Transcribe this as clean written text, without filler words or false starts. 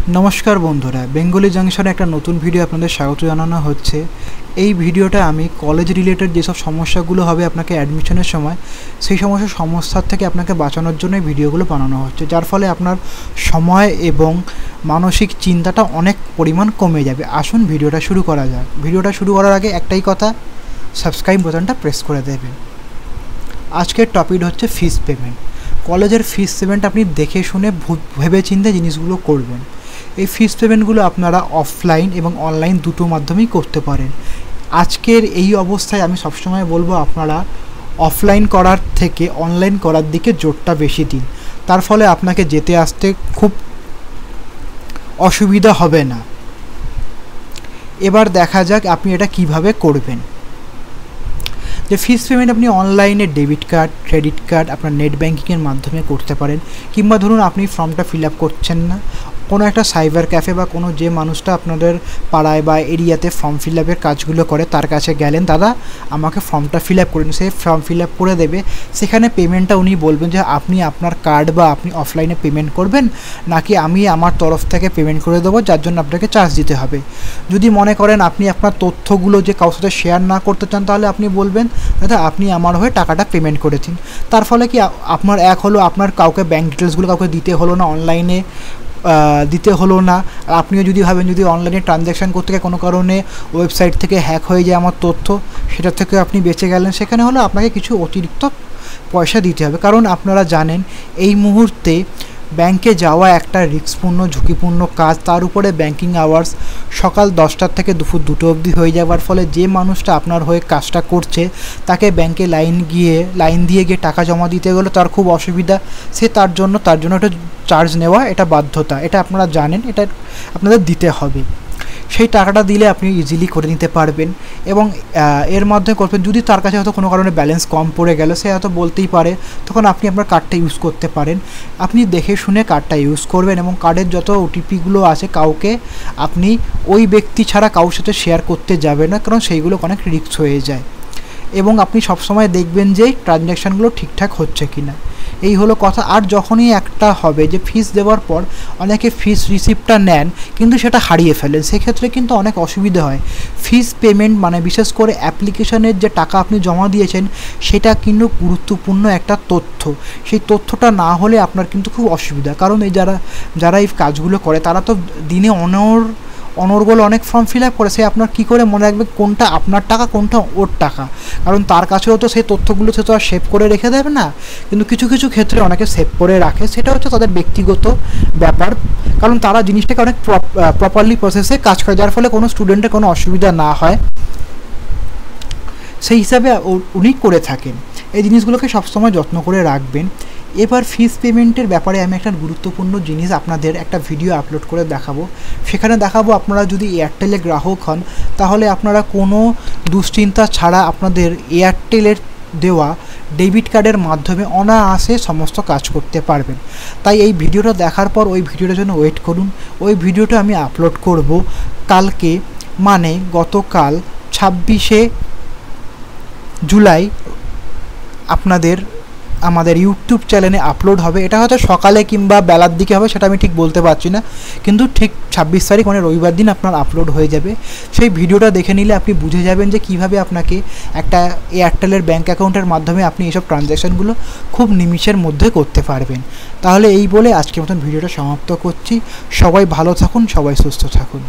नमस्कार बंधुरा बेंगली जंक्शने एक नतून भिडियो आपनादेर स्वागत जानानो होच्छे। এই ভিডিওটা আমি কলেজ রিলেটেড যেসব সমস্যাগুলো হবে আপনাকে অ্যাডমিশনের সময় সেই সমস্ত সমস্যার থেকে আপনাকে বাঁচানোর জন্য এই ভিডিওগুলো বানানো হচ্ছে, যার ফলে আপনার সময় এবং মানসিক চিন্তাটা অনেক পরিমাণ কমে যাবে। আসুন ভিডিওটা শুরু করা যাক। ভিডিওটা শুরু করার আগে একটাই কথা, সাবস্ক্রাইব বাটনটা প্রেস করে দেবেন। আজকের টপিক হচ্ছে ফিস পেমেন্ট। কলেজের ফিস পেমেন্ট আপনি দেখে শুনে ভেবেচিন্তে জিনিসগুলো করবেন। এই ফিস পেমেন্টগুলো আপনারা অফলাইন এবং অনলাইন দুটো মাধ্যমেই করতে পারেন। আজকের এই অবস্থায় আমি সবসময় বলবো আপনারা অফলাইন করার থেকে অনলাইন করার দিকে জোরটা বেশি দিন, তার ফলে আপনাকে যেতে আসতে খুব অসুবিধা হবে না। এবার দেখা যাক আপনি এটা কিভাবে করবেন। যে ফিস পেমেন্ট আপনি অনলাইনে ডেবিট কার্ড, ক্রেডিট কার্ড, আপনার নেট ব্যাঙ্কিংয়ের মাধ্যমে করতে পারেন, কিংবা ধরুন আপনি ফর্মটা ফিল আপ করছেন না, কোনো একটা সাইবার ক্যাফে বা কোনো যে মানুষটা আপনাদের পাড়ায় বা এরিয়াতে ফর্ম ফিল আপের কাজগুলো করে তার কাছে গেলেন, দাদা আমাকে ফর্মটা ফিল আপ করুন, সে ফর্ম ফিল আপ করে দেবে। সেখানে পেমেন্টটা উনি বলবেন যে আপনি আপনার কার্ড বা আপনি অফলাইনে পেমেন্ট করবেন নাকি আমি আমার তরফ থেকে পেমেন্ট করে দেবো, যার জন্য আপনাকে চার্জ দিতে হবে। যদি মনে করেন আপনি আপনার তথ্যগুলো যে কারোর সাথে শেয়ার না করতে চান, তাহলে আপনি বলবেন দাদা আপনি আমার হয়ে টাকাটা পেমেন্ট করে দিন। তার ফলে কি আপনার এক হলো আপনার কাউকে ব্যাঙ্ক ডিটেলসগুলো কাউকে দিতে হলো না, অনলাইনে দিতে হলো না। আর আপনিও যদি ভাবেন যদি অনলাইনে ট্রানজ্যাকশান করতে গিয়ে কোনো কারণে ওয়েবসাইট থেকে হ্যাক হয়ে যায় আমার তথ্য, সেটা থেকে আপনি বেঁচে গেলেন। সেখানে হলো আপনাকে কিছু অতিরিক্ত পয়সা দিতে হবে, কারণ আপনারা জানেন এই মুহূর্তে ব্যাংকে যাওয়া একটা রিস্কপূর্ণ ঝুঁকিপূর্ণ কাজ। তার উপরে ব্যাংকিং আওয়ার্স সকাল 10টার থেকে দুপুর 2টো অবধি হয়ে যাওয়ার ফলে যে মানুষটা আপনার হয়ে কাজটা করছে তাকে ব্যাংকে লাইন দিয়ে গিয়ে টাকা জমা দিতে গেলে তার খুব অসুবিধা। সে তার জন্য একটা চার্জ নেওয়া, এটা বাধ্যতা, এটা আপনারা জানেন, এটা আপনাদের দিতে হবে। সেই টাকাটা দিলে আপনি ইজিলি করে নিতে পারবেন এবং এর মাধ্যমে করবেন। যদি তার কাছে হয়তো কোনো কারণে ব্যালেন্স কম পড়ে গেল, সে হয়তো বলতেই পারে, তখন আপনি আপনার কার্ডটা ইউজ করতে পারেন। আপনি দেখে শুনে কার্ডটা ইউজ করবেন এবং কার্ডের যত ওটিপিগুলো আছে কাউকে আপনি ওই ব্যক্তি ছাড়া কারোর সাথে শেয়ার করতে যাবেন না, কারণ সেইগুলো অনেক রিস্ক হয়ে যায়। এবং আপনি সবসময় দেখবেন যে ট্রানজ্যাকশানগুলো ঠিকঠাক হচ্ছে কি না, এই হলো কথা। আর যখনই একটা হবে যে ফিস দেওয়ার পর অনেকে ফিস রিসিপ্টটা নেন কিন্তু সেটা হারিয়ে ফেলেন, সেক্ষেত্রে কিন্তু অনেক অসুবিধা হয়। ফিস পেমেন্ট মানে বিশেষ করে অ্যাপ্লিকেশনের যে টাকা আপনি জমা দিয়েছেন সেটা কিন্তু গুরুত্বপূর্ণ একটা তথ্য। সেই তথ্যটা না হলে আপনার কিন্তু খুব অসুবিধা, কারণ এই যারা এই কাজগুলো করে তারা তো দিনে অনর্গল অনেক ফর্ম ফিল আপ করে। সে আপনার কী করে মনে রাখবে কোনটা আপনার টাকা কোনটা ওর টাকা, কারণ তার কাছেও তো সেই তথ্যগুলো সে তো আর সেভ করে রেখে দেবে না। কিন্তু কিছু কিছু ক্ষেত্রে অনেকে সেভ করে রাখে, সেটা হচ্ছে তাদের ব্যক্তিগত ব্যাপার, কারণ তারা জিনিসটাকে অনেক প্রপারলি প্রসেসে কাজ করে, যার ফলে কোনো স্টুডেন্টের কোনো অসুবিধা না হয়, সেই হিসাবে উনি করে থাকেন। এই জিনিসগুলোকে সবসময় যত্ন করে রাখবেন। এবার ফিস পেমেন্টের ব্যাপারে আমি একটা গুরুত্বপূর্ণ জিনিস আপনাদের একটা ভিডিও আপলোড করে দেখাবো। সেখানে দেখাবো আপনারা যদি এয়ারটেলের গ্রাহক হন তাহলে আপনারা কোনো দুশ্চিন্তা ছাড়া আপনাদের এয়ারটেলের দেওয়া ডেবিট কার্ডের মাধ্যমে অনায়াসে সমস্ত কাজ করতে পারবেন। তাই এই ভিডিওটা দেখার পর ওই ভিডিওটার জন্য ওয়েট করুন। ওই ভিডিওটা আমি আপলোড করব কালকে, মানে গতকাল 26শে জুলাই আমাদের ইউটিউব চ্যানেলে আপলোড হবে। এটা হয়তো সকালে কিংবা বেলার দিকে হবে, সেটা আমি ঠিক বলতে পারছি না, কিন্তু ঠিক 26 তারিখ মানে রবিবার দিন আপনার আপলোড হয়ে যাবে। সেই ভিডিওটা দেখে নিলে আপনি বুঝে যাবেন যে কিভাবে আপনাকে একটা এয়ারটেলের ব্যাঙ্ক অ্যাকাউন্টের মাধ্যমে আপনি এইসব ট্রানজ্যাকশানগুলো খুব নিমিষের মধ্যে করতে পারবেন। তাহলে এই বলে আজকের মতন ভিডিওটা সমাপ্ত করছি। সবাই ভালো থাকুন, সবাই সুস্থ থাকুন।